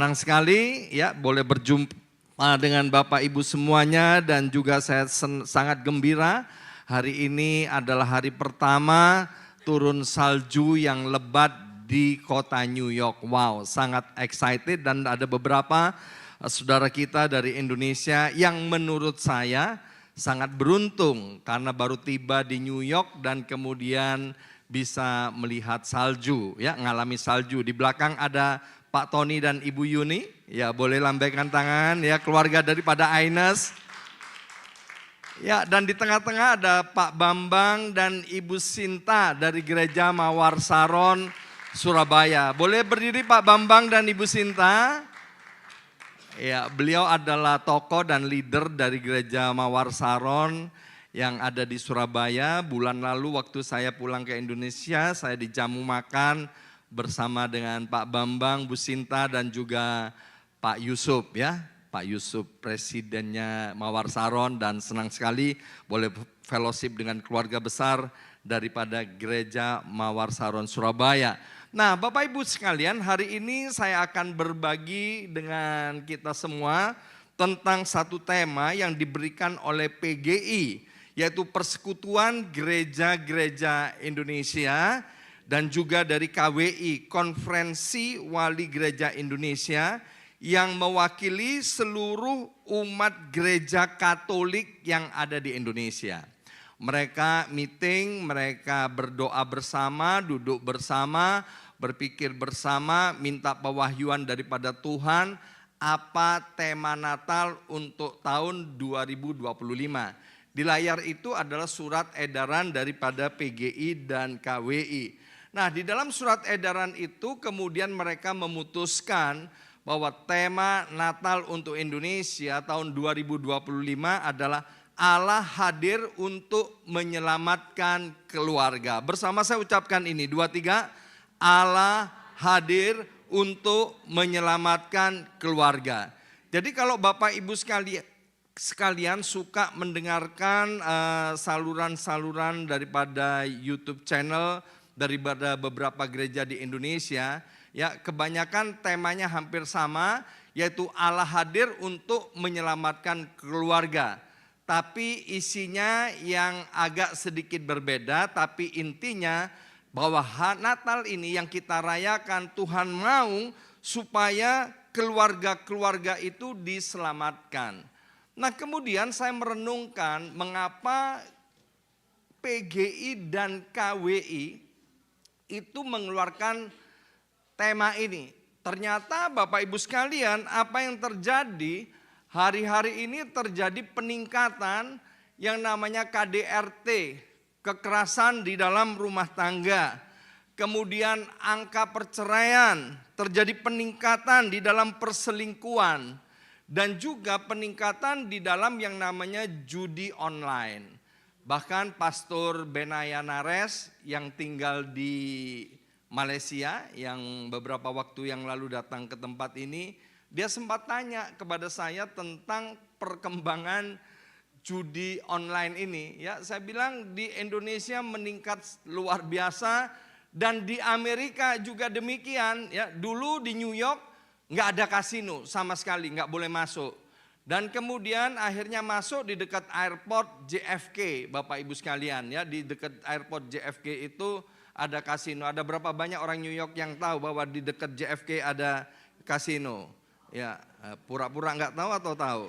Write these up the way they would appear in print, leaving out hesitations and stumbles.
Senang sekali ya boleh berjumpa dengan Bapak Ibu semuanya dan juga saya sangat gembira. Hari ini adalah hari pertama turun salju yang lebat di kota New York. Wow, sangat excited dan ada beberapa saudara kita dari Indonesia yang menurut saya sangat beruntung karena baru tiba di New York dan kemudian bisa melihat salju, ya, ngalami salju. Di belakang ada Pak Tony dan Ibu Yuni, ya boleh lambaikan tangan, ya keluarga daripada Ines. Ya, dan di tengah-tengah ada Pak Bambang dan Ibu Sinta dari Gereja Mawar Saron, Surabaya. Boleh berdiri Pak Bambang dan Ibu Sinta? Ya, beliau adalah tokoh dan leader dari Gereja Mawar Saron yang ada di Surabaya. Bulan lalu waktu saya pulang ke Indonesia, saya dijamu makan bersama dengan Pak Bambang, Bu Sinta dan juga Pak Yusuf, ya. Pak Yusuf presidennya Mawar Saron, dan senang sekali boleh fellowship dengan keluarga besar daripada Gereja Mawar Saron Surabaya. Nah, Bapak Ibu sekalian, hari ini saya akan berbagi dengan kita semua tentang satu tema yang diberikan oleh PGI, yaitu Persekutuan Gereja-Gereja Indonesia, dan juga dari KWI, Konferensi Wali Gereja Indonesia, yang mewakili seluruh umat gereja Katolik yang ada di Indonesia. Mereka meeting, mereka berdoa bersama, duduk bersama, berpikir bersama, minta pewahyuan daripada Tuhan apa tema Natal untuk tahun 2025. Di layar itu adalah surat edaran daripada PGI dan KWI. Nah, di dalam surat edaran itu kemudian mereka memutuskan bahwa tema Natal untuk Indonesia tahun 2025 adalah Allah hadir untuk menyelamatkan keluarga. Bersama saya ucapkan ini, 2, 3, Allah hadir untuk menyelamatkan keluarga. Jadi kalau Bapak Ibu sekalian suka mendengarkan saluran-saluran daripada YouTube channel daripada beberapa gereja di Indonesia, ya kebanyakan temanya hampir sama, yaitu Allah hadir untuk menyelamatkan keluarga. Tapi isinya yang agak sedikit berbeda, tapi intinya bahwa Natal ini yang kita rayakan, Tuhan mau supaya keluarga-keluarga itu diselamatkan. Nah, kemudian saya merenungkan mengapa PGI dan KWI itu mengeluarkan tema ini. Ternyata Bapak Ibu sekalian, apa yang terjadi hari-hari ini terjadi peningkatan yang namanya KDRT, kekerasan di dalam rumah tangga. Kemudian angka perceraian, terjadi peningkatan di dalam perselingkuhan, dan juga peningkatan di dalam yang namanya judi online. Bahkan Pastor Benaya Nares yang tinggal di Malaysia, yang beberapa waktu yang lalu datang ke tempat ini, dia sempat tanya kepada saya tentang perkembangan judi online ini. Ya, saya bilang di Indonesia meningkat luar biasa dan di Amerika juga demikian. Ya, dulu di New York nggak ada kasino sama sekali, nggak boleh masuk. Dan kemudian akhirnya masuk di dekat airport JFK, Bapak Ibu sekalian, ya di dekat airport JFK itu ada kasino. Ada berapa banyak orang New York yang tahu bahwa di dekat JFK ada kasino? Ya, pura-pura nggak tahu atau tahu?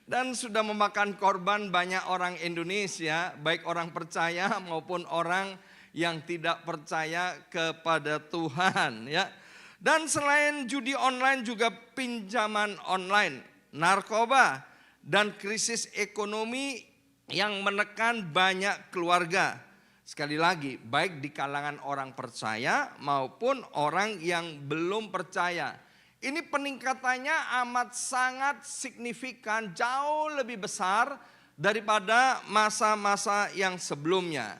Dan sudah memakan korban banyak orang Indonesia, baik orang percaya maupun orang yang tidak percaya kepada Tuhan, ya. Dan selain judi online juga pinjaman online, narkoba, dan krisis ekonomi yang menekan banyak keluarga. Sekali lagi, baik di kalangan orang percaya maupun orang yang belum percaya. Ini peningkatannya amat sangat signifikan, jauh lebih besar daripada masa-masa yang sebelumnya.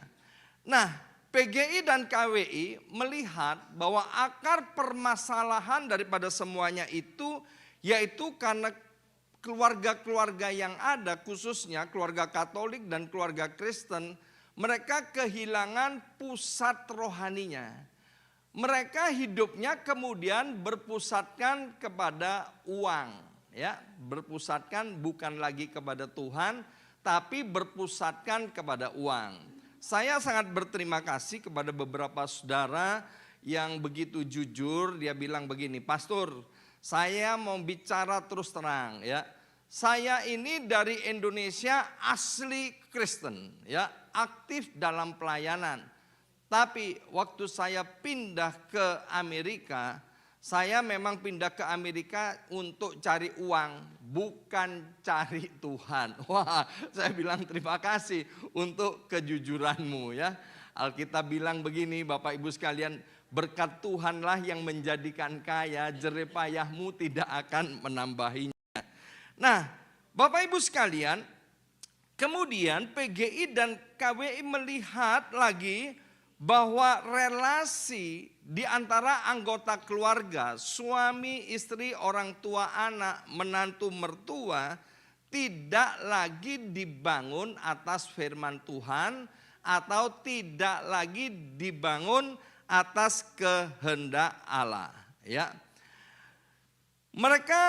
Nah, PGI dan KWI melihat bahwa akar permasalahan daripada semuanya itu yaitu karena keluarga-keluarga yang ada, khususnya keluarga Katolik dan keluarga Kristen, mereka kehilangan pusat rohaninya. Mereka hidupnya kemudian berpusatkan kepada uang, ya, berpusatkan bukan lagi kepada Tuhan, tapi berpusatkan kepada uang. Saya sangat berterima kasih kepada beberapa saudara yang begitu jujur. Dia bilang begini, "Pastor, saya mau bicara terus terang, ya. Saya ini dari Indonesia asli Kristen, ya, aktif dalam pelayanan. Tapi waktu saya pindah ke Amerika, saya memang pindah ke Amerika untuk cari uang, bukan cari Tuhan." Wah, saya bilang terima kasih untuk kejujuranmu, ya. Alkitab bilang begini, Bapak Ibu sekalian, berkat Tuhanlah yang menjadikan kaya, jeripayahmu tidak akan menambahinya. Nah, Bapak Ibu sekalian, kemudian PGI dan KWI melihat lagi bahwa relasi di antara anggota keluarga, suami, istri, orang tua, anak, menantu, mertua, tidak lagi dibangun atas firman Tuhan atau tidak lagi dibangun atas kehendak Allah, ya. Mereka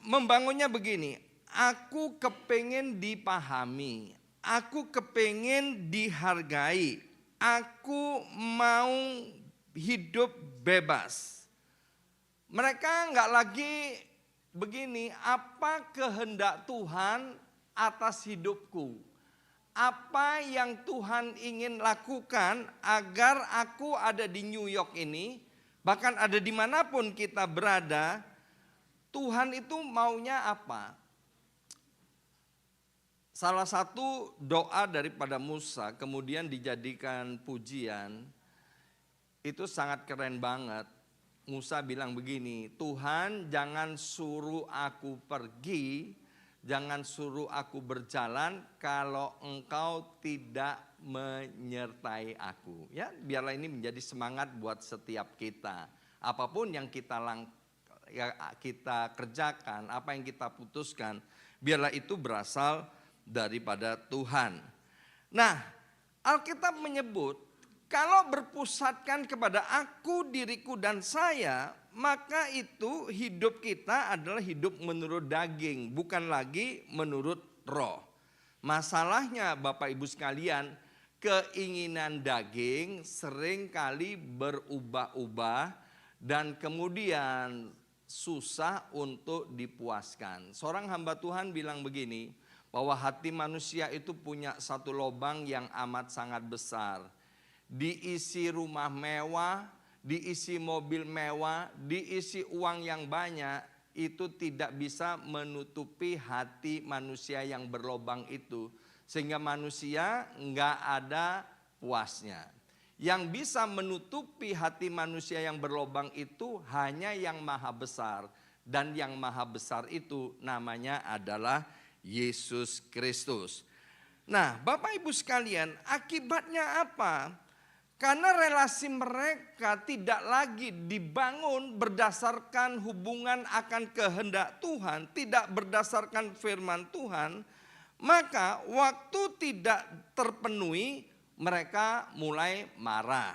membangunnya begini, aku kepengen dipahami, aku kepengen dihargai, aku mau hidup bebas. Mereka enggak lagi begini, apa kehendak Tuhan atas hidupku? Apa yang Tuhan ingin lakukan agar aku ada di New York ini, bahkan ada dimanapun kita berada, Tuhan itu maunya apa? Salah satu doa daripada Musa kemudian dijadikan pujian, itu sangat keren banget. Musa bilang begini, Tuhan jangan suruh aku pergi, jangan suruh aku berjalan kalau engkau tidak menyertai aku. Ya, biarlah ini menjadi semangat buat setiap kita. Apapun yang kita kerjakan, apa yang kita putuskan, biarlah itu berasal daripada Tuhan. Nah, Alkitab menyebut kalau berpusatkan kepada aku, diriku, dan saya, maka itu hidup kita adalah hidup menurut daging, bukan lagi menurut roh. Masalahnya Bapak Ibu sekalian, keinginan daging seringkali berubah-ubah dan kemudian susah untuk dipuaskan. Seorang hamba Tuhan bilang begini, bahwa hati manusia itu punya satu lubang yang amat sangat besar. Diisi rumah mewah, diisi mobil mewah, diisi uang yang banyak, itu tidak bisa menutupi hati manusia yang berlobang itu. Sehingga manusia enggak ada puasnya. Yang bisa menutupi hati manusia yang berlobang itu hanya yang maha besar. Dan yang maha besar itu namanya adalah Yesus Kristus. Nah, Bapak Ibu sekalian, akibatnya apa? Karena relasi mereka tidak lagi dibangun berdasarkan hubungan akan kehendak Tuhan, tidak berdasarkan firman Tuhan, maka waktu tidak terpenuhi, mereka mulai marah,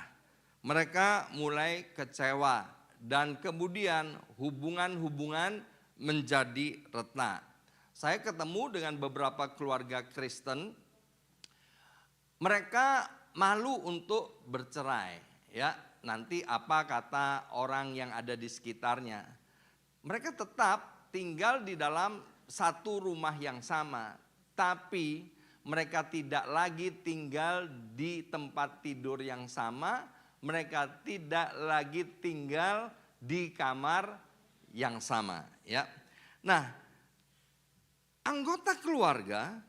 mereka mulai kecewa, dan kemudian hubungan-hubungan menjadi retak. Saya ketemu dengan beberapa keluarga Kristen, mereka malu untuk bercerai, ya. Nanti apa kata orang yang ada di sekitarnya. Mereka tetap tinggal di dalam satu rumah yang sama, tapi mereka tidak lagi tinggal di tempat tidur yang sama, mereka tidak lagi tinggal di kamar yang sama, ya. Nah, anggota keluarga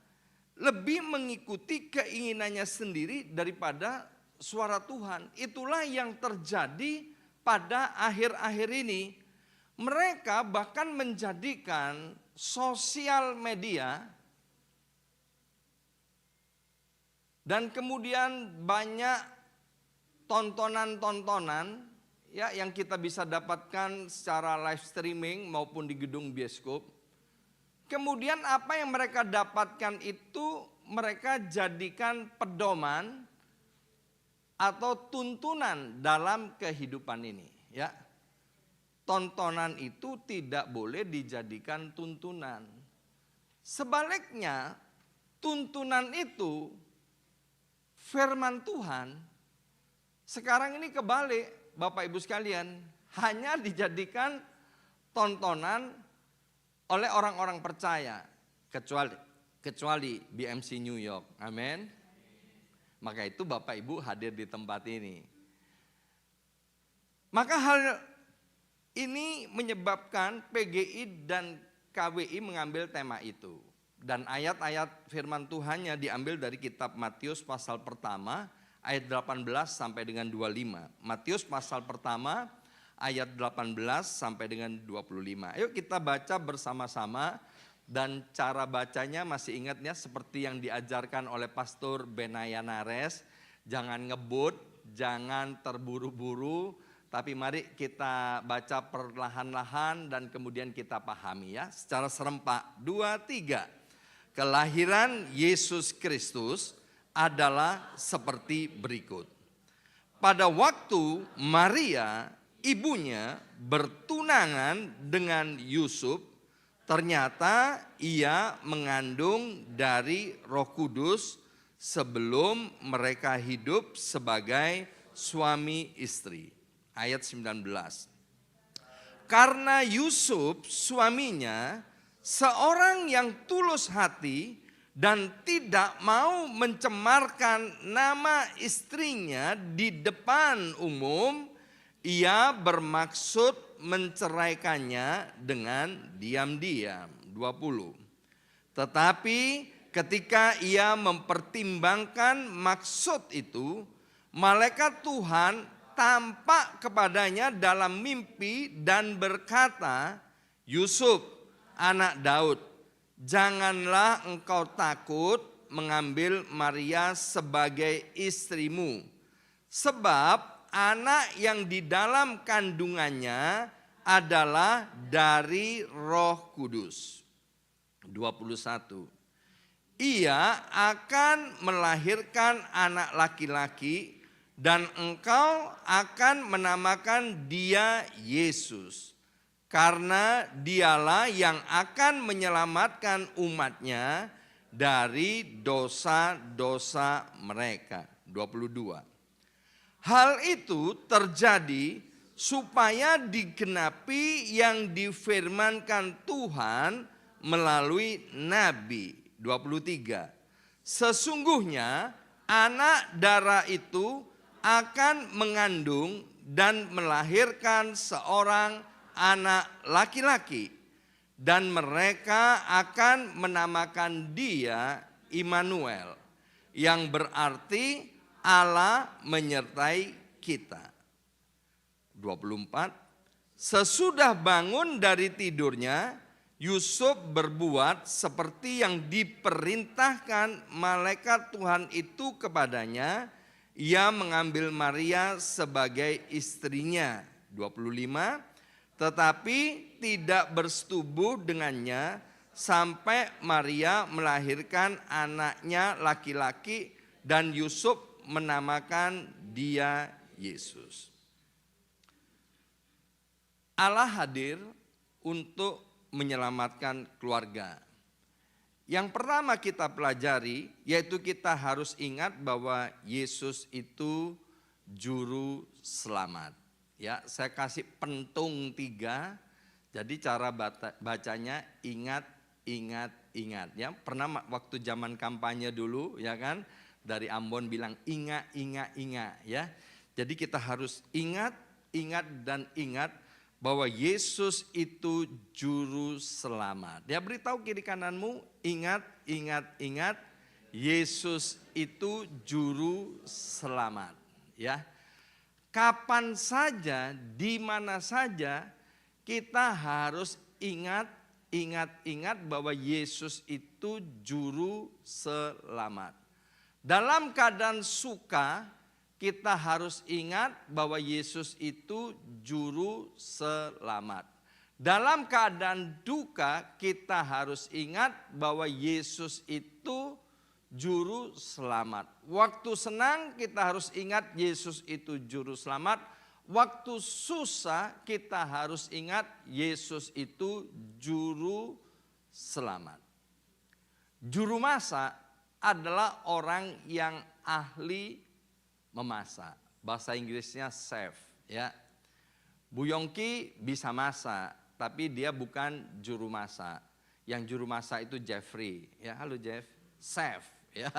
lebih mengikuti keinginannya sendiri daripada suara Tuhan. Itulah yang terjadi pada akhir-akhir ini. Mereka bahkan menjadikan sosial media dan kemudian banyak tontonan-tontonan, ya, yang kita bisa dapatkan secara live streaming maupun di gedung bioskop. Kemudian apa yang mereka dapatkan itu mereka jadikan pedoman atau tuntunan dalam kehidupan ini, ya. Tontonan itu tidak boleh dijadikan tuntunan. Sebaliknya, tuntunan itu firman Tuhan sekarang ini kebalik, Bapak Ibu sekalian, hanya dijadikan tontonan oleh orang-orang percaya, kecuali BMC New York. Amin. Maka itu Bapak Ibu hadir di tempat ini. Maka hal ini menyebabkan PGI dan KWI mengambil tema itu. Dan ayat-ayat firman Tuhannya diambil dari kitab Matius pasal pertama ayat 18 sampai dengan 25. Matius pasal pertama ayat 18 sampai dengan 25. Ayo kita baca bersama-sama, dan cara bacanya masih ingatnya seperti yang diajarkan oleh Pastor Benaya Nares. Jangan ngebut, jangan terburu-buru, tapi mari kita baca perlahan-lahan dan kemudian kita pahami ya secara serempak. 2, 3. Kelahiran Yesus Kristus adalah seperti berikut. Pada waktu Maria, ibunya, bertunangan dengan Yusuf, ternyata ia mengandung dari Roh Kudus sebelum mereka hidup sebagai suami istri. Ayat 19. Karena Yusuf suaminya seorang yang tulus hati dan tidak mau mencemarkan nama istrinya di depan umum, ia bermaksud menceraikannya dengan diam-diam. 20. Tetapi ketika ia mempertimbangkan maksud itu, malaikat Tuhan tampak kepadanya dalam mimpi dan berkata, Yusuf, anak Daud, janganlah engkau takut mengambil Maria sebagai istrimu, sebab anak yang di dalam kandungannya adalah dari Roh Kudus. 21. Ia akan melahirkan anak laki-laki dan engkau akan menamakan dia Yesus, karena dialah yang akan menyelamatkan umatnya dari dosa-dosa mereka. 22. Hal itu terjadi supaya digenapi yang difirmankan Tuhan melalui Nabi. 23. Sesungguhnya anak darah itu akan mengandung dan melahirkan seorang anak laki-laki, dan mereka akan menamakan dia Immanuel, yang berarti Allah menyertai kita. 24. Sesudah bangun dari tidurnya, Yusuf berbuat seperti yang diperintahkan malaikat Tuhan itu kepadanya. Ia mengambil Maria sebagai istrinya. 25. Tetapi tidak bersetubuh dengannya sampai Maria melahirkan anaknya laki-laki dan Yusuf menamakan dia Yesus. Allah hadir untuk menyelamatkan keluarga. Yang pertama kita pelajari, yaitu kita harus ingat bahwa Yesus itu juru selamat. Ya, saya kasih pentung 3. Jadi cara bacanya ingat. Ya, pernah waktu zaman kampanye dulu, ya kan, dari Ambon bilang ingat. Ya, jadi kita harus ingat bahwa Yesus itu juru selamat. Ya, beritahu kiri kananmu, ingat, Yesus itu juru selamat. Ya, kapan saja, di mana saja, kita harus ingat bahwa Yesus itu juru selamat. Dalam keadaan suka, kita harus ingat bahwa Yesus itu juru selamat. Dalam keadaan duka, kita harus ingat bahwa Yesus itu juru selamat. Waktu senang kita harus ingat Yesus itu juru selamat. Waktu susah kita harus ingat Yesus itu juru selamat. Juru masak adalah orang yang ahli memasak. Bahasa Inggrisnya chef, ya. Bu Yongki bisa masak, tapi dia bukan juru masak. Yang juru masak itu Jeffrey, ya. Halo Jeff, chef, ya.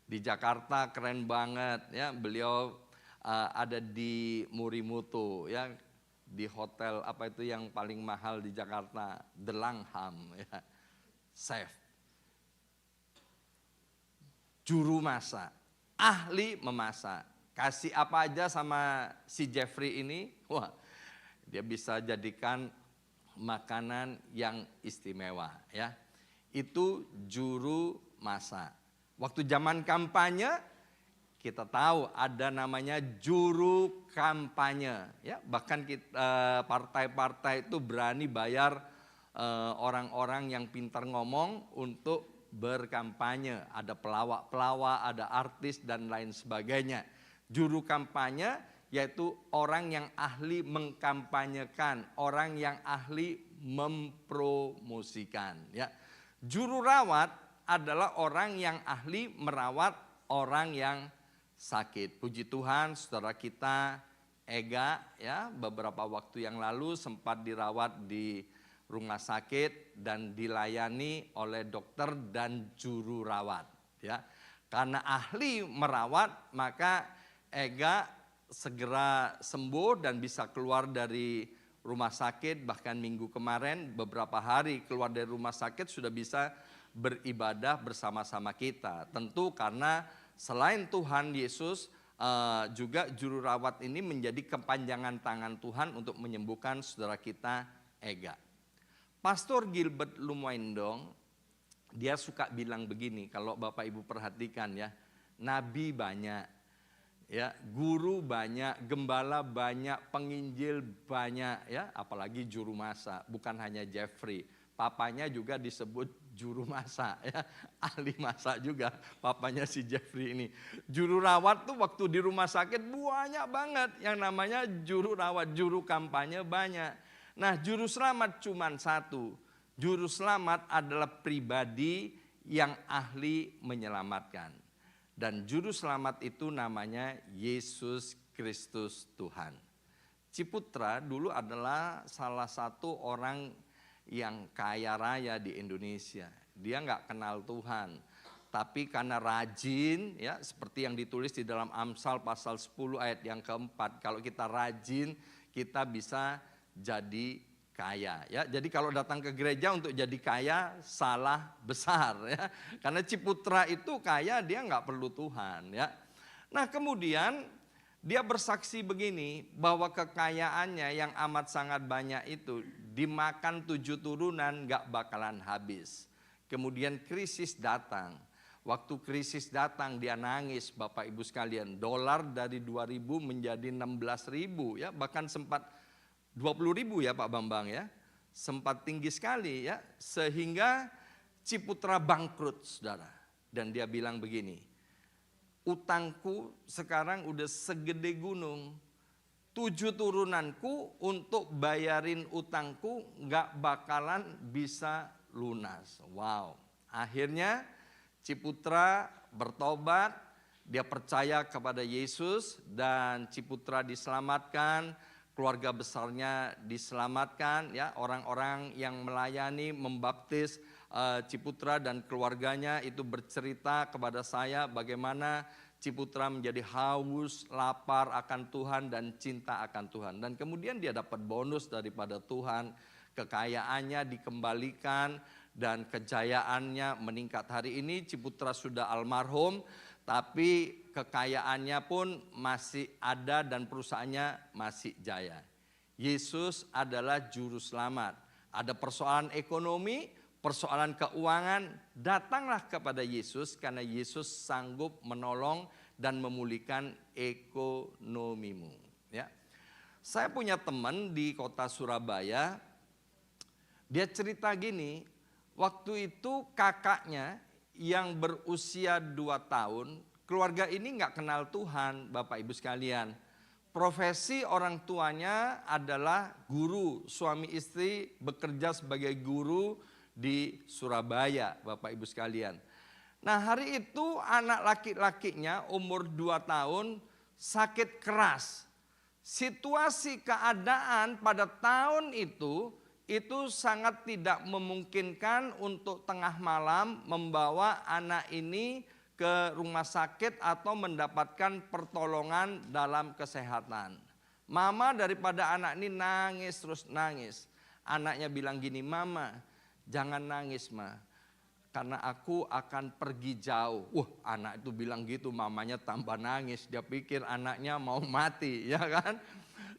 Di Jakarta keren banget, ya. Beliau ada di Murimutu, ya. Di hotel apa itu yang paling mahal di Jakarta, The Langham, ya. Chef. Juru masak, ahli memasak. Kasih apa aja sama si Jeffrey ini, wah, dia bisa jadikan makanan yang istimewa, ya. Itu juru masak. Waktu zaman kampanye kita tahu ada namanya juru kampanye, ya. Bahkan partai-partai itu berani bayar orang-orang yang pintar ngomong untuk berkampanye. Ada pelawak-pelawak, ada artis dan lain sebagainya. Juru kampanye yaitu orang yang ahli mengkampanyekan, orang yang ahli mempromosikan, ya. Juru rawat adalah orang yang ahli merawat orang yang sakit. Puji Tuhan, saudara kita Ega, ya, beberapa waktu yang lalu sempat dirawat di rumah sakit dan dilayani oleh dokter dan juru rawat, ya. Karena ahli merawat, maka Ega segera sembuh dan bisa keluar dari rumah sakit. Bahkan minggu kemarin beberapa hari keluar dari rumah sakit sudah bisa beribadah bersama-sama kita. Tentu karena selain Tuhan Yesus, juga juru rawat ini menjadi kepanjangan tangan Tuhan untuk menyembuhkan saudara kita Ega. Pastor Gilbert Lumoindong, dia suka bilang begini, kalau Bapak Ibu perhatikan, ya, nabi banyak, ya, guru banyak, gembala banyak, penginjil banyak, ya, apalagi juru masak. Bukan hanya Jeffrey, papanya juga disebut juru masak, ya, ahli masak juga papanya si Jeffrey ini. Juru rawat tuh waktu di rumah sakit banyak banget yang namanya juru rawat, juru kampanye banyak. Nah, juru selamat cuma satu. Juru selamat adalah pribadi yang ahli menyelamatkan. Dan juru selamat itu namanya Yesus Kristus Tuhan. Ciputra dulu adalah salah satu orang yang kaya raya di Indonesia. Dia nggak kenal Tuhan. Tapi karena rajin, ya, seperti yang ditulis di dalam Amsal pasal 10 ayat yang keempat. Kalau kita rajin, kita bisa jadi kaya, ya. Jadi kalau datang ke gereja untuk jadi kaya salah besar, ya. Karena Ciputra itu kaya, dia nggak perlu Tuhan, ya. Nah, kemudian dia bersaksi begini bahwa kekayaannya yang amat sangat banyak itu dimakan 7 turunan nggak bakalan habis. Kemudian krisis datang. Waktu krisis datang dia nangis, Bapak Ibu sekalian. Dolar dari 2.000 menjadi 16.000, ya, bahkan sempat 20.000, ya Pak Bambang, ya. Sempat tinggi sekali, ya, sehingga Ciputra bangkrut, saudara. Dan dia bilang begini, utangku sekarang udah segede gunung. 7 turunanku untuk bayarin utangku gak bakalan bisa lunas. Wow. Akhirnya Ciputra bertobat, dia percaya kepada Yesus dan Ciputra diselamatkan. Keluarga besarnya diselamatkan, ya, orang-orang yang melayani membaptis Ciputra dan keluarganya itu bercerita kepada saya bagaimana Ciputra menjadi haus, lapar akan Tuhan dan cinta akan Tuhan. Dan kemudian dia dapat bonus daripada Tuhan, kekayaannya dikembalikan dan kejayaannya meningkat. Hari ini Ciputra sudah almarhum, tapi kekayaannya pun masih ada dan perusahaannya masih jaya. Yesus adalah juru selamat. Ada persoalan ekonomi, persoalan keuangan, datanglah kepada Yesus karena Yesus sanggup menolong dan memulihkan ekonomimu. Ya. Saya punya teman di kota Surabaya, dia cerita gini, waktu itu kakaknya yang berusia 2 tahun, keluarga ini nggak kenal Tuhan, Bapak Ibu sekalian. Profesi orang tuanya adalah guru, suami istri bekerja sebagai guru di Surabaya, Bapak Ibu sekalian. Nah, hari itu anak laki-lakinya umur 2 tahun sakit keras. Situasi keadaan pada tahun itu sangat tidak memungkinkan untuk tengah malam membawa anak ini ke rumah sakit atau mendapatkan pertolongan dalam kesehatan. Mama daripada anak ini nangis terus nangis. Anaknya bilang gini, "Mama, jangan nangis, Ma. Karena aku akan pergi jauh." Anak itu bilang gitu, mamanya tambah nangis. Dia pikir anaknya mau mati, ya kan?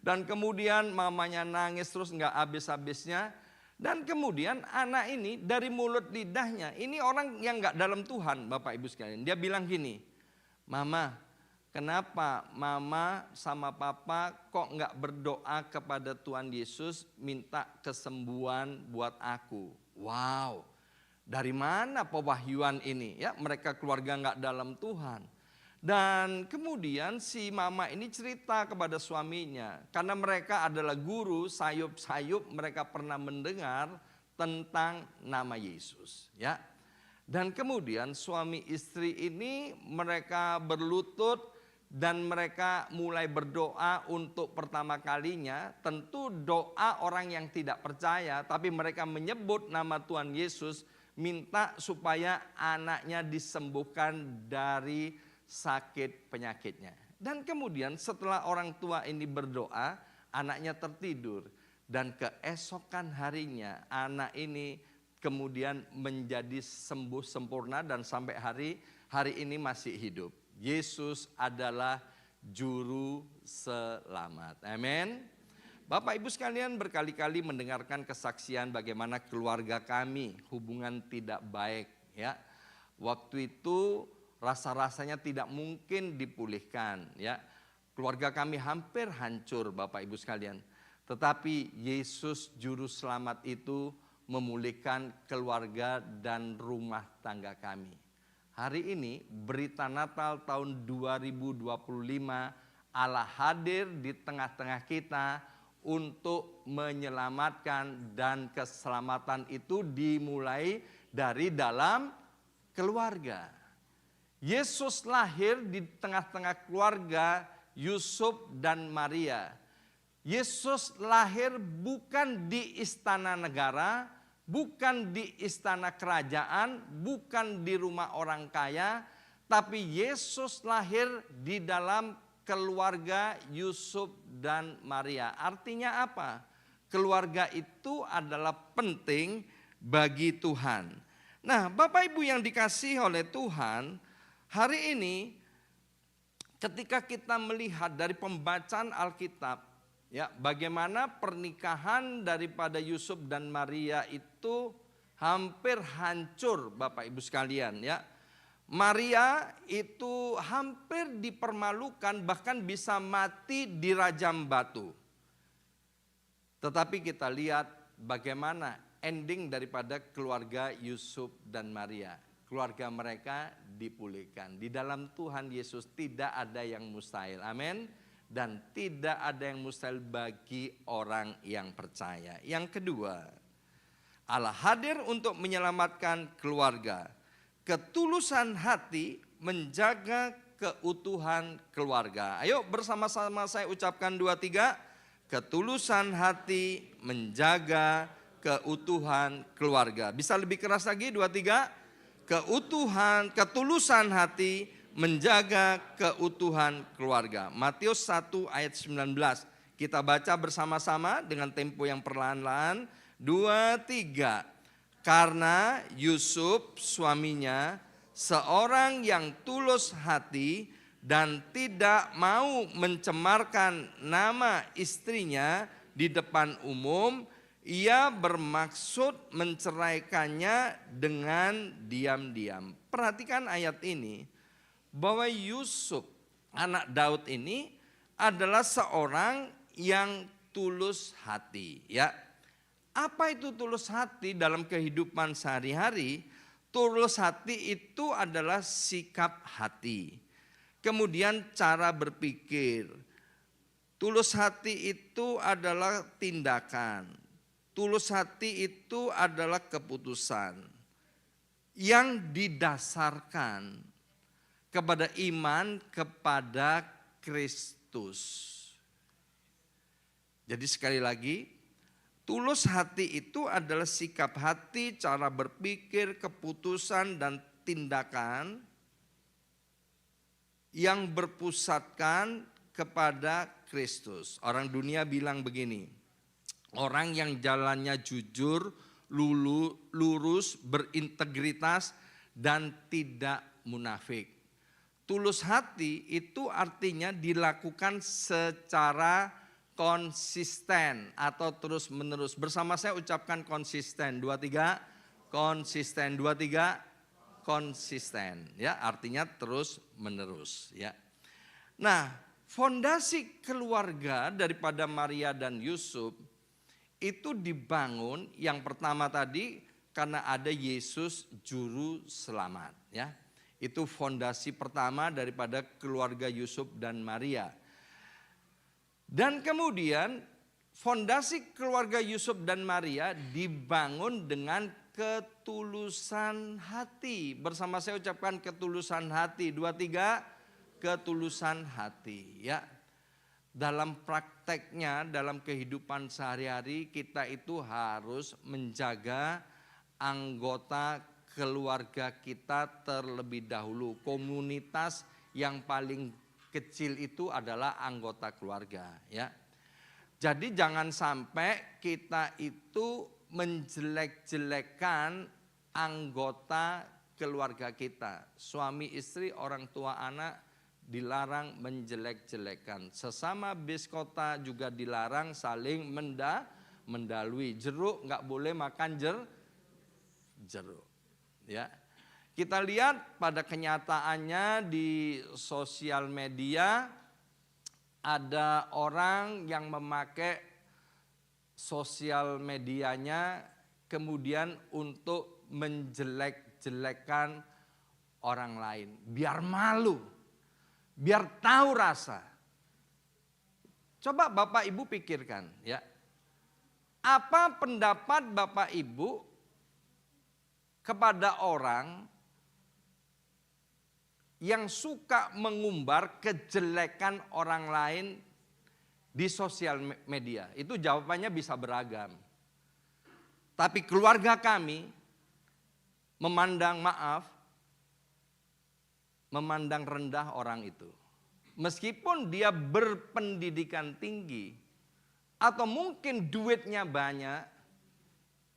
Dan kemudian mamanya nangis terus nggak habis-habisnya. Dan kemudian anak ini dari mulut lidahnya, ini orang yang nggak dalam Tuhan, Bapak Ibu sekalian. Dia bilang gini, "Mama, kenapa Mama sama Papa kok nggak berdoa kepada Tuhan Yesus minta kesembuhan buat aku?" Wow, dari mana pewahyuan ini? Ya, mereka keluarga nggak dalam Tuhan. Dan kemudian si mama ini cerita kepada suaminya, karena mereka adalah guru, sayup-sayup mereka pernah mendengar tentang nama Yesus, ya. Dan kemudian suami istri ini mereka berlutut dan mereka mulai berdoa untuk pertama kalinya. Tentu doa orang yang tidak percaya, tapi mereka menyebut nama Tuhan Yesus, minta supaya anaknya disembuhkan dari sakit penyakitnya. Dan kemudian setelah orang tua ini berdoa, anaknya tertidur. Dan keesokan harinya anak ini kemudian menjadi sembuh sempurna dan sampai hari ini masih hidup. Yesus adalah juru selamat. Amin. Bapak Ibu sekalian, berkali-kali mendengarkan kesaksian bagaimana keluarga kami hubungan tidak baik, ya. Waktu itu rasa-rasanya tidak mungkin dipulihkan, ya. Keluarga kami hampir hancur, Bapak Ibu sekalian. Tetapi Yesus juru selamat itu memulihkan keluarga dan rumah tangga kami. Hari ini berita Natal tahun 2025, Allah hadir di tengah-tengah kita untuk menyelamatkan, dan keselamatan itu dimulai dari dalam keluarga. Yesus lahir di tengah-tengah keluarga Yusuf dan Maria. Yesus lahir bukan di istana negara, bukan di istana kerajaan, bukan di rumah orang kaya, tapi Yesus lahir di dalam keluarga Yusuf dan Maria. Artinya apa? Keluarga itu adalah penting bagi Tuhan. Nah, Bapak Ibu yang dikasihi oleh Tuhan, hari ini ketika kita melihat dari pembacaan Alkitab, ya, bagaimana pernikahan daripada Yusuf dan Maria itu hampir hancur, Bapak Ibu sekalian, ya. Maria itu hampir dipermalukan, bahkan bisa mati dirajam batu. Tetapi kita lihat bagaimana ending daripada keluarga Yusuf dan Maria. Keluarga mereka dipulihkan. Di dalam Tuhan Yesus tidak ada yang mustahil. Amin. Dan tidak ada yang mustahil bagi orang yang percaya. Yang kedua, Allah hadir untuk menyelamatkan keluarga. Ketulusan hati menjaga keutuhan keluarga. Ayo bersama-sama saya ucapkan 2, 3. Ketulusan hati menjaga keutuhan keluarga. Bisa lebih keras lagi, 2, 3. Ketulusan hati menjaga keutuhan keluarga. Matius 1 ayat 19. Kita baca bersama-sama dengan tempo yang perlahan-lahan. 2, 3. Karena Yusuf suaminya seorang yang tulus hati dan tidak mau mencemarkan nama istrinya di depan umum, ia bermaksud menceraikannya dengan diam-diam. Perhatikan ayat ini, bahwa Yusuf anak Daud ini adalah seorang yang tulus hati, ya. Apa itu tulus hati dalam kehidupan sehari-hari? Tulus hati itu adalah sikap hati. Kemudian cara berpikir. Tulus hati itu adalah tindakan. Tulus hati itu adalah keputusan yang didasarkan kepada iman kepada Kristus. Jadi sekali lagi, tulus hati itu adalah sikap hati, cara berpikir, keputusan dan tindakan yang berpusatkan kepada Kristus. Orang dunia bilang begini, orang yang jalannya jujur, lurus, berintegritas dan tidak munafik. Tulus hati itu artinya dilakukan secara konsisten atau terus menerus. Bersama saya ucapkan konsisten. 2, 3, konsisten. 2, 3, konsisten. Ya, artinya terus menerus. Ya. Nah, fondasi keluarga daripada Maria dan Yusuf itu dibangun yang pertama tadi karena ada Yesus juru selamat. Ya. Itu fondasi pertama daripada keluarga Yusuf dan Maria. Dan kemudian fondasi keluarga Yusuf dan Maria dibangun dengan ketulusan hati. Bersama saya ucapkan ketulusan hati. 2, 3, ketulusan hati. Ya, dalam prakteknya, dalam kehidupan sehari-hari kita itu harus menjaga anggota keluarga kita terlebih dahulu. Komunitas yang paling kecil itu adalah anggota keluarga. Ya, jadi jangan sampai kita itu menjelek-jelekan anggota keluarga kita. Suami istri, orang tua anak dilarang menjelek-jelekan. Sesama biskota juga dilarang saling mendalui. Jeruk nggak boleh makan jeruk. Ya, kita lihat pada kenyataannya di sosial media ada orang yang memakai sosial medianya kemudian untuk menjelek-jelekan orang lain. Biar malu, biar tahu rasa. Coba Bapak Ibu pikirkan ya. Apa pendapat Bapak Ibu kepada orang yang suka mengumbar kejelekan orang lain di sosial media? Itu jawabannya bisa beragam. Tapi keluarga kami memandang rendah orang itu. Meskipun dia berpendidikan tinggi atau mungkin duitnya banyak,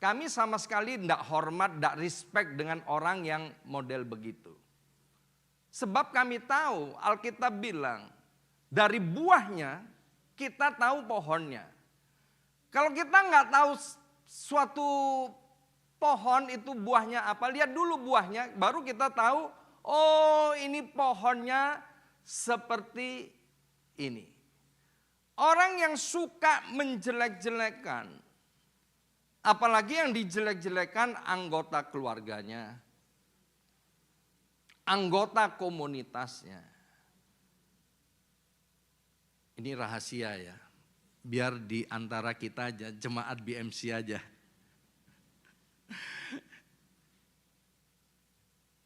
kami sama sekali tidak hormat, tidak respect dengan orang yang model begitu. Sebab kami tahu Alkitab bilang dari buahnya kita tahu pohonnya. Kalau kita nggak tahu suatu pohon itu buahnya apa, lihat dulu buahnya, baru kita tahu, oh ini pohonnya seperti ini. Orang yang suka menjelek-jelekan, apalagi yang dijelek-jelekan anggota keluarganya, anggota komunitasnya. Ini rahasia ya, biar di antara kita aja, jemaat BMC aja.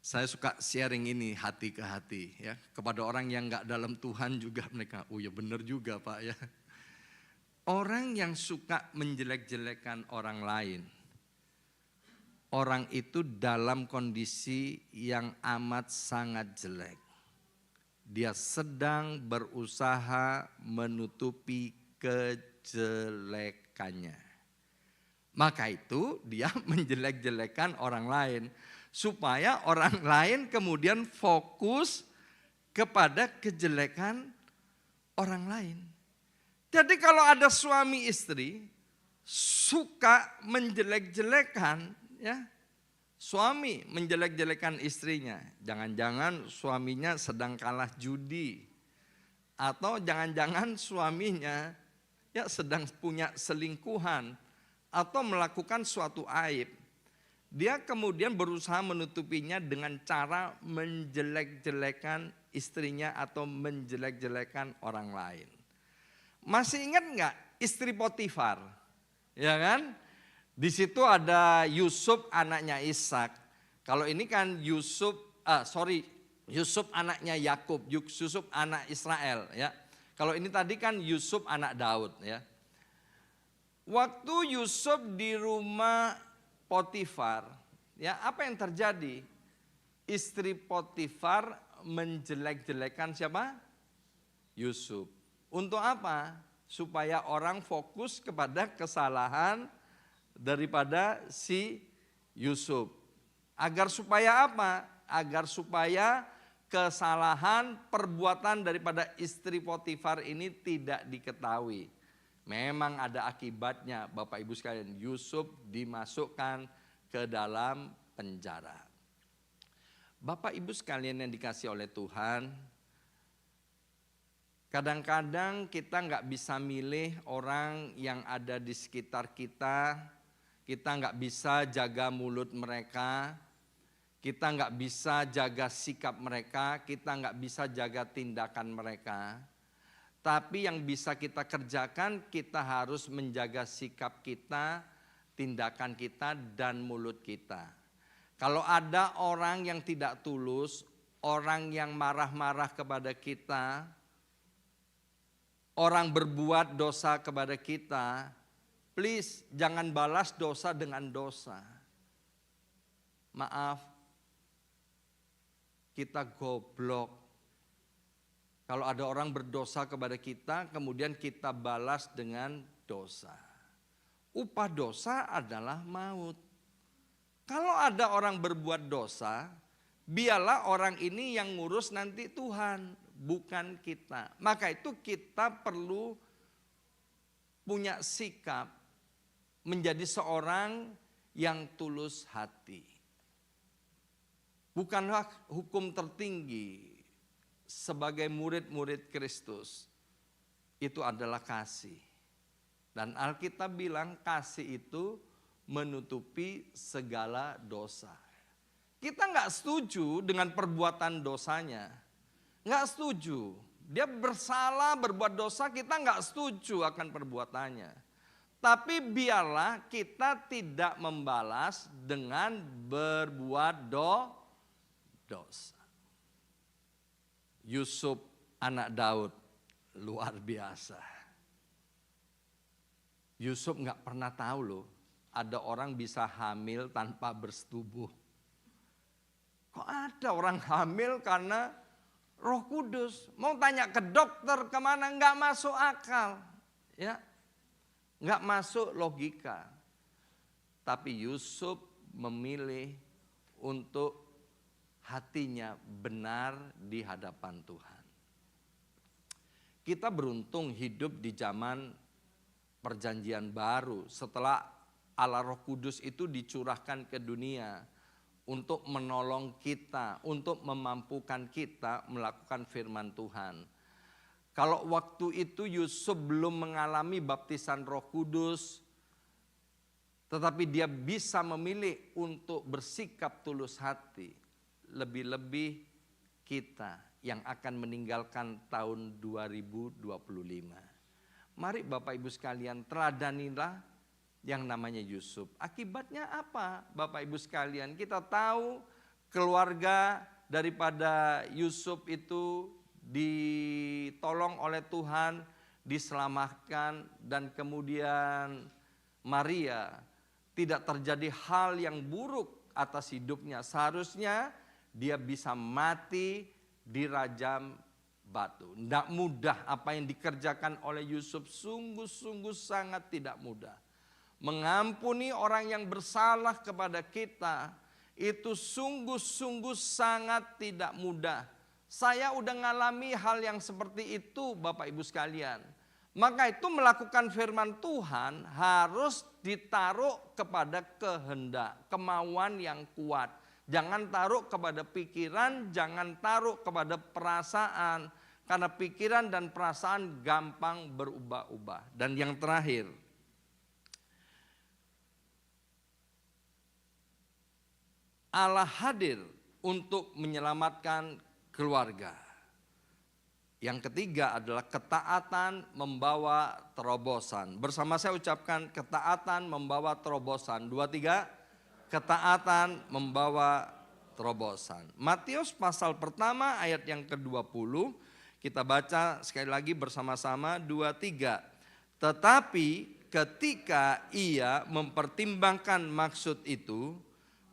Saya suka sharing ini hati ke hati ya, kepada orang yang gak dalam Tuhan juga mereka, oh ya benar juga Pak ya. Orang yang suka menjelek-jelekan orang lain, orang itu dalam kondisi yang amat sangat jelek. Dia sedang berusaha menutupi kejelekannya. Maka itu dia menjelek-jelekan orang lain. Supaya orang lain kemudian fokus kepada kejelekan orang lain. Jadi kalau ada suami istri suka menjelek-jelekan, ya, suami menjelek-jelekan istrinya. Jangan-jangan suaminya sedang kalah judi. Atau jangan-jangan suaminya ya sedang punya selingkuhan. Atau melakukan suatu aib. Dia kemudian berusaha menutupinya dengan cara menjelek-jelekan istrinya atau menjelek-jelekan orang lain. Masih ingat nggak istri Potifar? Ya kan? Di situ ada Yusuf anaknya Ishak. Kalau ini kan Yusuf anaknya Yakub, Yusuf anak Israel ya. Kalau ini tadi kan Yusuf anak Daud ya. Waktu Yusuf di rumah Potifar, ya apa yang terjadi? Istri Potifar menjelek-jelekan siapa? Yusuf. Untuk apa? Supaya orang fokus kepada kesalahan daripada si Yusuf. Agar supaya apa? Agar supaya kesalahan perbuatan daripada istri Potifar ini tidak diketahui. Memang ada akibatnya Bapak Ibu sekalian, Yusuf dimasukkan ke dalam penjara. Bapak Ibu sekalian yang dikasihi oleh Tuhan, kadang-kadang kita nggak bisa milih orang yang ada di sekitar kita nggak bisa jaga mulut mereka, kita nggak bisa jaga sikap mereka, kita nggak bisa jaga tindakan mereka. Tapi yang bisa kita kerjakan, kita harus menjaga sikap kita, tindakan kita, dan mulut kita. Kalau ada orang yang tidak tulus, orang yang marah-marah kepada kita, orang berbuat dosa kepada kita, please jangan balas dosa dengan dosa. Maaf, kita goblok. Kalau ada orang berdosa kepada kita, kemudian kita balas dengan dosa. Upah dosa adalah maut. Kalau ada orang berbuat dosa, biarlah orang ini yang ngurus nanti Tuhan, bukan kita. Maka itu kita perlu punya sikap menjadi seorang yang tulus hati. Bukanlah hukum tertinggi sebagai murid-murid Kristus itu adalah kasih. Dan Alkitab bilang kasih itu menutupi segala dosa. Kita nggak setuju dengan perbuatan dosanya, nggak setuju. Dia bersalah berbuat dosa, kita nggak setuju akan perbuatannya. Tapi biarlah kita tidak membalas dengan berbuat dosa. Yusuf anak Daud luar biasa. Yusuf nggak pernah tahu loh, ada orang bisa hamil tanpa bersetubuh. Kok ada orang hamil karena Roh Kudus? Mau tanya ke dokter kemana, nggak masuk akal, ya, nggak masuk logika. Tapi Yusuf memilih untuk hatinya benar di hadapan Tuhan. Kita beruntung hidup di zaman perjanjian baru setelah Allah Roh Kudus itu dicurahkan ke dunia untuk menolong kita, untuk memampukan kita melakukan firman Tuhan. Kalau waktu itu Yusuf belum mengalami baptisan Roh Kudus, tetapi dia bisa memilih untuk bersikap tulus hati. Lebih-lebih kita yang akan meninggalkan tahun 2025. Mari Bapak Ibu sekalian, teladanilah yang namanya Yusuf. Akibatnya apa Bapak Ibu sekalian? Kita tahu keluarga daripada Yusuf itu ditolong oleh Tuhan, diselamatkan, dan kemudian Maria tidak terjadi hal yang buruk atas hidupnya. Seharusnya dia bisa mati dirajam batu. Tidak mudah apa yang dikerjakan oleh Yusuf, sungguh-sungguh sangat tidak mudah. Mengampuni orang yang bersalah kepada kita itu sungguh-sungguh sangat tidak mudah. Saya udah ngalami hal yang seperti itu Bapak Ibu sekalian. Maka itu melakukan firman Tuhan harus ditaruh kepada kehendak, kemauan yang kuat. Jangan taruh kepada pikiran, jangan taruh kepada perasaan. Karena pikiran dan perasaan gampang berubah-ubah. Dan yang terakhir, Allah hadir untuk menyelamatkan keluarga. Yang ketiga adalah ketaatan membawa terobosan. Bersama saya ucapkan ketaatan membawa terobosan. 2, 3, ketaatan membawa terobosan. Matius pasal pertama ayat yang ke-20. Kita baca sekali lagi bersama-sama 2, 3. Tetapi ketika ia mempertimbangkan maksud itu,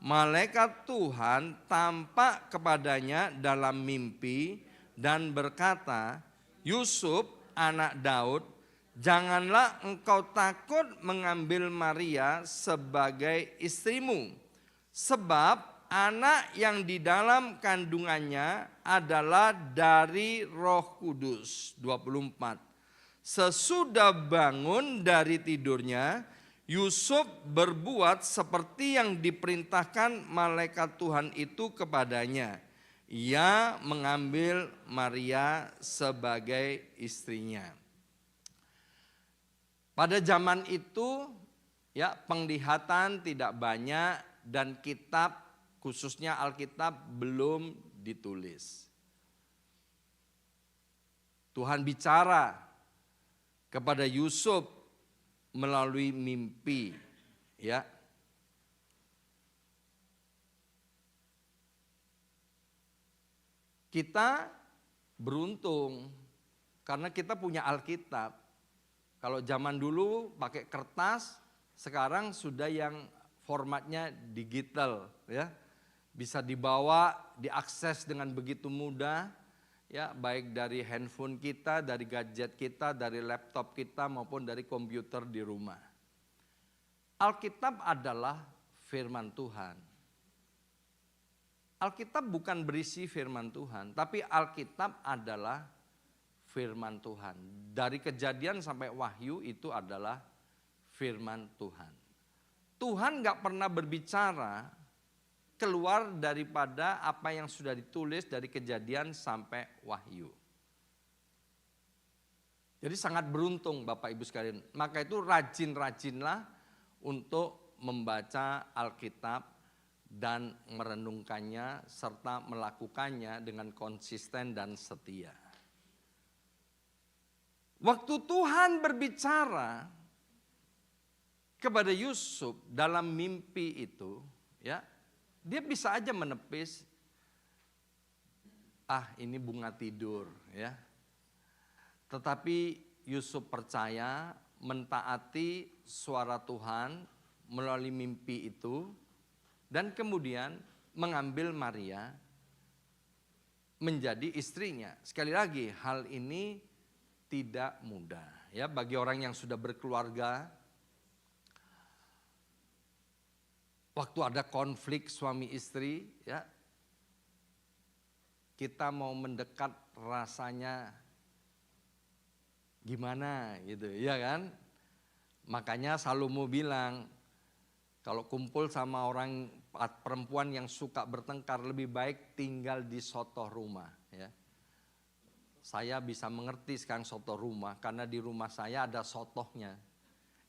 malaikat Tuhan tampak kepadanya dalam mimpi dan berkata, Yusuf anak Daud, janganlah engkau takut mengambil Maria sebagai istrimu, sebab anak yang di dalam kandungannya adalah dari Roh Kudus. 24. Sesudah bangun dari tidurnya, Yusuf berbuat seperti yang diperintahkan malaikat Tuhan itu kepadanya. Ia mengambil Maria sebagai istrinya. Pada zaman itu ya penglihatan tidak banyak dan kitab khususnya Alkitab belum ditulis. Tuhan bicara kepada Yusuf melalui mimpi, ya. Kita beruntung karena kita punya Alkitab. Kalau zaman dulu pakai kertas, sekarang sudah yang formatnya digital, ya. Bisa dibawa, diakses dengan begitu mudah, ya, baik dari handphone kita, dari gadget kita, dari laptop kita maupun dari komputer di rumah. Alkitab adalah firman Tuhan. Alkitab bukan berisi firman Tuhan, tapi Alkitab adalah firman Tuhan. Dari Kejadian sampai Wahyu itu adalah firman Tuhan. Tuhan gak pernah berbicara keluar daripada apa yang sudah ditulis dari Kejadian sampai Wahyu. Jadi sangat beruntung Bapak Ibu sekalian. Maka itu rajin-rajinlah untuk membaca Alkitab dan merenungkannya serta melakukannya dengan konsisten dan setia. Waktu Tuhan berbicara kepada Yusuf dalam mimpi itu, ya, dia bisa aja menepis, ini bunga tidur, ya. Tetapi Yusuf percaya, mentaati suara Tuhan melalui mimpi itu, dan kemudian mengambil Maria menjadi istrinya. Sekali lagi, hal ini tidak mudah, ya, bagi orang yang sudah berkeluarga. Waktu ada konflik suami istri, ya, kita mau mendekat rasanya gimana gitu, ya kan? Makanya Salomo bilang, kalau kumpul sama orang perempuan yang suka bertengkar, lebih baik tinggal di sotoh rumah, ya. Saya bisa mengerti sekarang sotoh rumah karena di rumah saya ada sotohnya.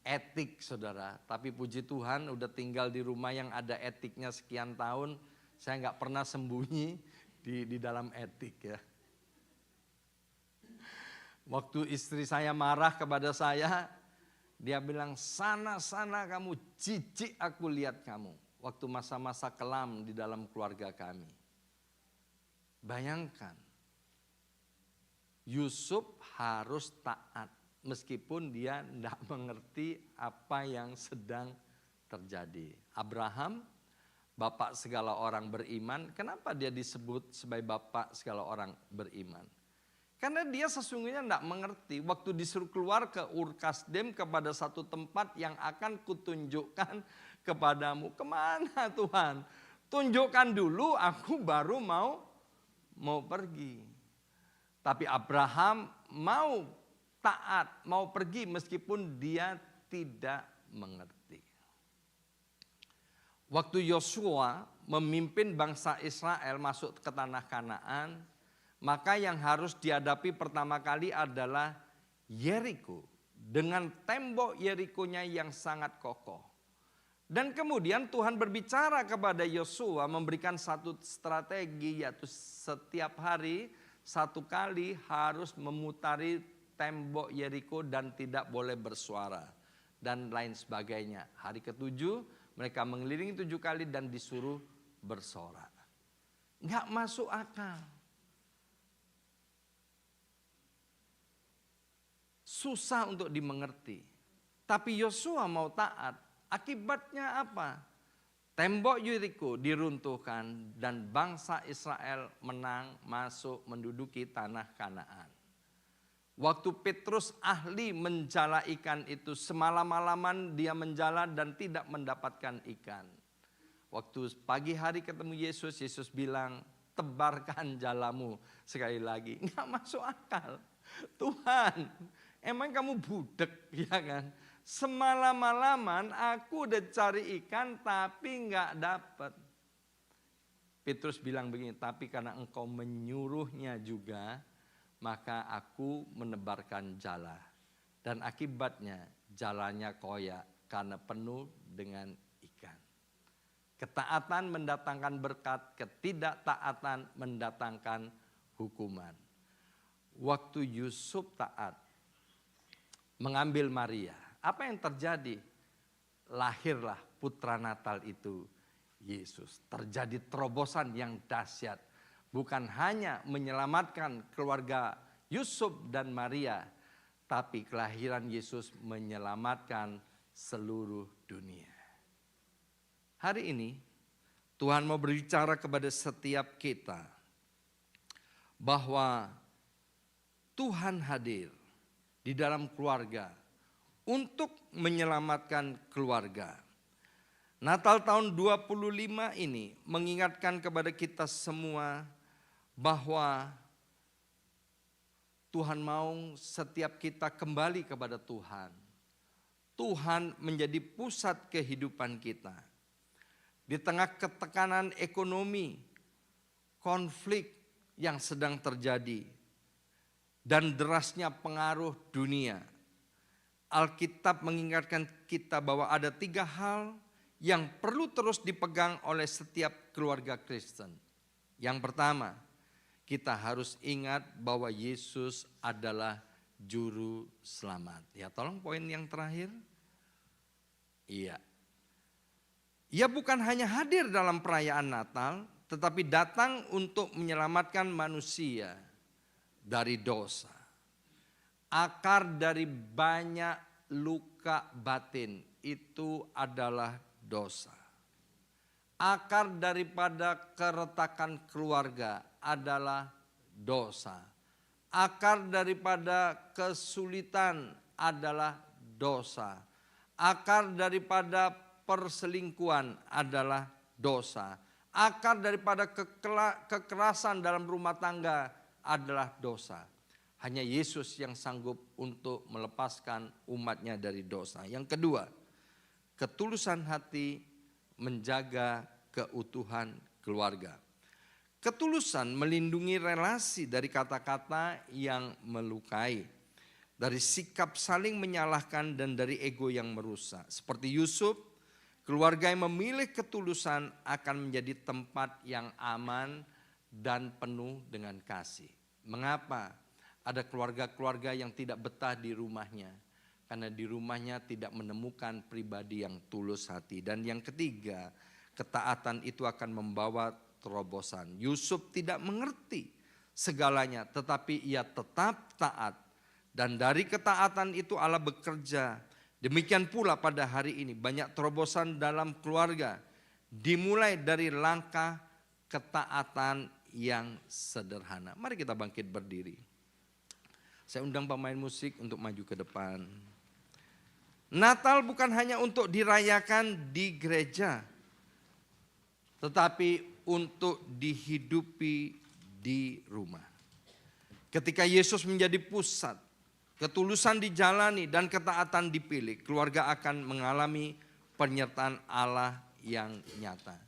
Etik saudara, tapi puji Tuhan udah tinggal di rumah yang ada etiknya sekian tahun, saya nggak pernah sembunyi di dalam etik, ya. Waktu istri saya marah kepada saya, dia bilang, sana kamu, jijik aku lihat kamu. Waktu masa-masa kelam di dalam keluarga kami. Bayangkan, Yusuf harus taat meskipun dia tidak mengerti apa yang sedang terjadi. Abraham, bapak segala orang beriman, kenapa dia disebut sebagai bapak segala orang beriman? Karena dia sesungguhnya tidak mengerti waktu disuruh keluar ke Ur Kasdim kepada satu tempat yang akan kutunjukkan kepadamu. Kemana Tuhan? Tunjukkan dulu, aku baru mau pergi. Tapi Abraham mau taat, mau pergi meskipun dia tidak mengerti. Waktu Yosua memimpin bangsa Israel masuk ke tanah Kanaan, maka yang harus dihadapi pertama kali adalah Yeriko. Dengan tembok Yerikonya yang sangat kokoh. Dan kemudian Tuhan berbicara kepada Yosua, memberikan satu strategi, yaitu setiap hari 1 kali harus memutari tembok Yeriko dan tidak boleh bersuara dan lain sebagainya. Hari ke-7 mereka mengelilingi 7 kali dan disuruh bersorak. Nggak masuk akal. Susah untuk dimengerti. Tapi Yosua mau taat. Akibatnya apa? Tembok Yeriko diruntuhkan dan bangsa Israel menang masuk menduduki tanah Kanaan. Waktu Petrus ahli menjala ikan itu, semalam-malaman dia menjala dan tidak mendapatkan ikan. Waktu pagi hari ketemu Yesus, Yesus bilang, tebarkan jalamu. Sekali lagi, nggak masuk akal. Tuhan, emang kamu budek, ya kan? Semalam-malaman aku udah cari ikan tapi nggak dapat. Petrus bilang begini, tapi karena engkau menyuruhnya juga, maka aku menebarkan jala. Dan akibatnya jalannya koyak karena penuh dengan ikan. Ketaatan mendatangkan berkat, ketidaktaatan mendatangkan hukuman. Waktu Yusuf taat mengambil Maria, apa yang terjadi? Lahirlah putra Natal itu, Yesus. Terjadi terobosan yang dahsyat. Bukan hanya menyelamatkan keluarga Yusuf dan Maria, tapi kelahiran Yesus menyelamatkan seluruh dunia. Hari ini Tuhan mau berbicara kepada setiap kita bahwa Tuhan hadir di dalam keluarga untuk menyelamatkan keluarga. Natal tahun 25 ini mengingatkan kepada kita semua bahwa Tuhan mau setiap kita kembali kepada Tuhan. Tuhan menjadi pusat kehidupan kita. Di tengah ketekanan ekonomi, konflik yang sedang terjadi, dan derasnya pengaruh dunia, Alkitab mengingatkan kita bahwa ada 3 hal yang perlu terus dipegang oleh setiap keluarga Kristen. Yang pertama, kita harus ingat bahwa Yesus adalah juru selamat. Ya, tolong poin yang terakhir. Iya. Ia bukan hanya hadir dalam perayaan Natal, tetapi datang untuk menyelamatkan manusia dari dosa. Akar dari banyak luka batin itu adalah dosa. Akar daripada keretakan keluarga adalah dosa. Akar daripada kesulitan adalah dosa. Akar daripada perselingkuhan adalah dosa. Akar daripada kekerasan dalam rumah tangga adalah dosa. Hanya Yesus yang sanggup untuk melepaskan umatnya dari dosa. Yang kedua, ketulusan hati menjaga keutuhan keluarga. Ketulusan melindungi relasi dari kata-kata yang melukai, dari sikap saling menyalahkan dan dari ego yang merusak. Seperti Yusuf, keluarga yang memilih ketulusan akan menjadi tempat yang aman dan penuh dengan kasih. Mengapa? Ada keluarga-keluarga yang tidak betah di rumahnya. Karena di rumahnya tidak menemukan pribadi yang tulus hati. Dan yang ketiga, ketaatan itu akan membawa terobosan. Yusuf tidak mengerti segalanya, tetapi ia tetap taat. Dan dari ketaatan itu Allah bekerja. Demikian pula pada hari ini banyak terobosan dalam keluarga. Dimulai dari langkah ketaatan yang sederhana. Mari kita bangkit berdiri. Saya undang pemain musik untuk maju ke depan. Natal bukan hanya untuk dirayakan di gereja, tetapi untuk dihidupi di rumah. Ketika Yesus menjadi pusat, ketulusan dijalani dan ketaatan dipilih, keluarga akan mengalami penyertaan Allah yang nyata.